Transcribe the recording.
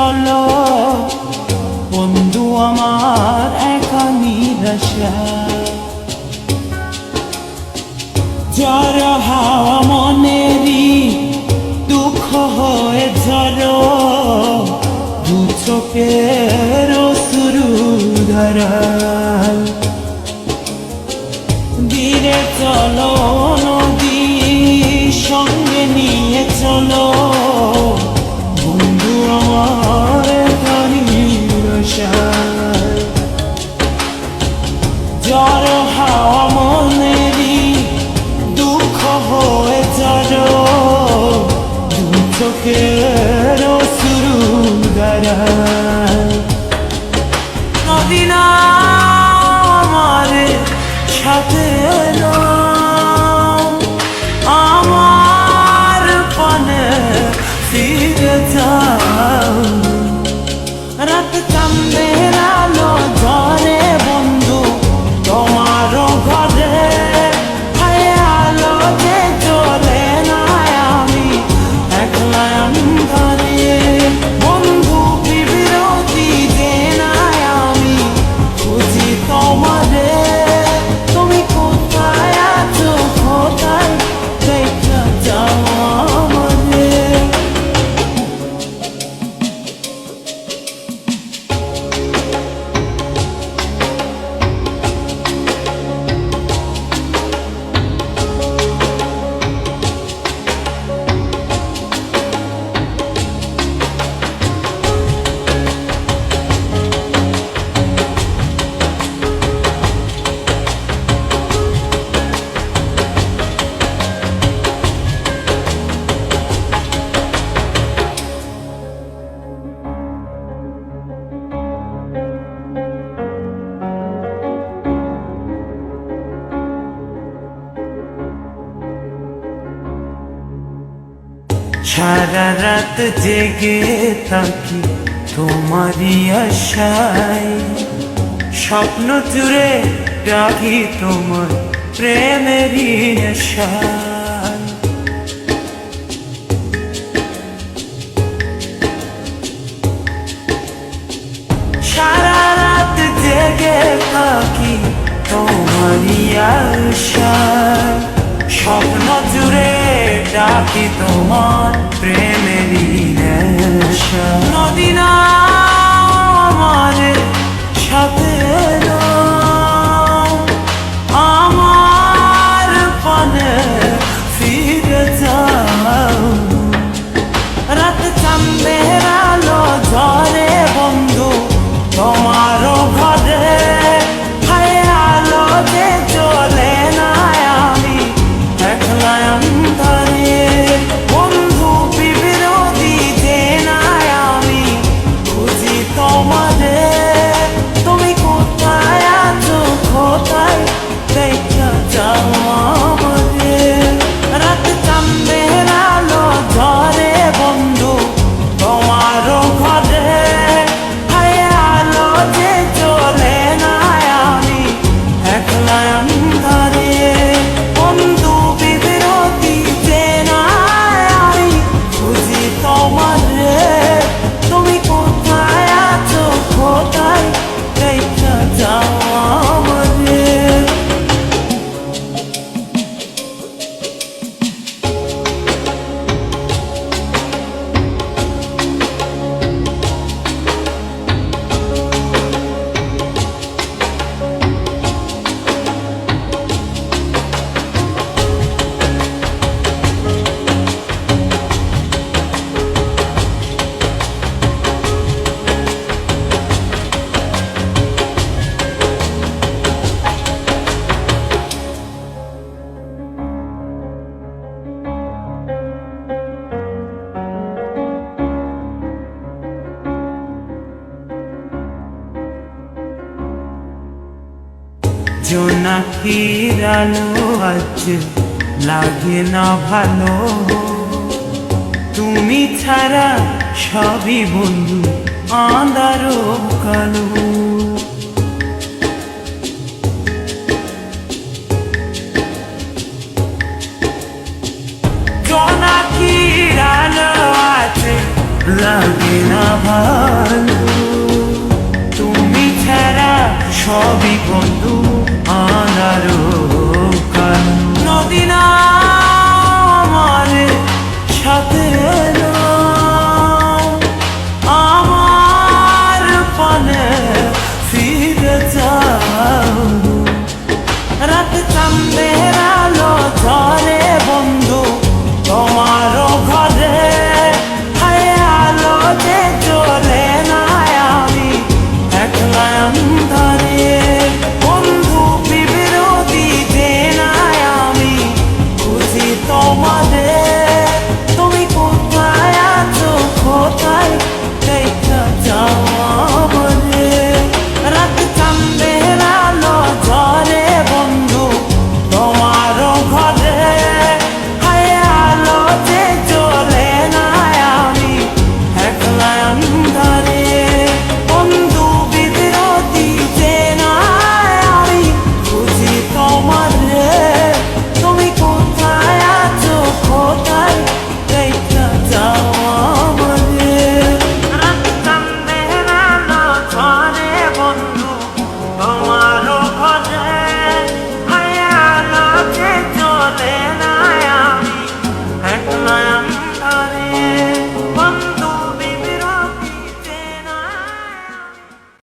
চলো বন্ধু আমার একা নিরাশা ঝড় হাওয়া মনেরই দুঃখ হয়ে ঝড়ো দু চোখের শুরু ধারাল ধীরে চলো নদী সঙ্গে নিয়ে চলো বন্ধু আমার ঝড় হাওয়া মনেরই দুঃখ হয়ে ঝড়ো দু চোখের শুরু ধারাল নদী না আমার সাথে এলো আমার পানে ফিরে যাও রাত চাঁদের আলো ঝরে বন্ধু তোমার ঘরে আলো যে চলে না আমি একলা অন্ধকারে বন্ধু বিরতি যে না আমি খুঁজি তোমারে তুমি কোথায় আছো কোথায় দেখা যাও আমারে সারা রাত জেগে থাকি তোমারই আশায় স্বপ্ন জুড়ে রাখি তোমার প্রেমেরই নেশায় সারা রাত জেগে থাকি তোমারই আশায় স্বপ্ন জুড়ে ডাকি তোমার প্রেমেরই নেশা নদী না আমার সাথে এলো আমার পানে ফিরে যাও রাত চাঁদের আলো ঝরে বন্ধু তোমার ঘরে আলো যে চলে না আমি একলা অন্ধকারে বন্ধু বিরতি যে না আমি খুঁজি তোমারে তুমি কোথায় আছো কোথায় দেখা যাও আমারে রাত চাঁদের আলো ঝরে বন্ধু তোমার ঘরে আলো যে চলে না আমি একলা অন্ধকারে বন্ধু বিরতি যে না আমি খুঁজি তোমারে তুমি কোথায় আছো কোথায় দেখা যাও আমারে জোনাকির আলো আজ লাগে না ভালো তুমি ছাড়া সবই বন্ধু আঁধারো কালো জোনাকির আলো আজ লাগে না ভালো। তুমি ছাড়া সবই বন্ধু আনারো কালো। নদী না আমার সাথে এলো, আমার পানে ফিরে যাও। রাত চাঁদের আলো ঝরে বন্ধু তোমারও ঘরে, হায় আলো যে জ্বলে না আমি একলা অন্ধকারে। বন্ধু বিরোধী যে না আমি খুঁজি তোমাদের।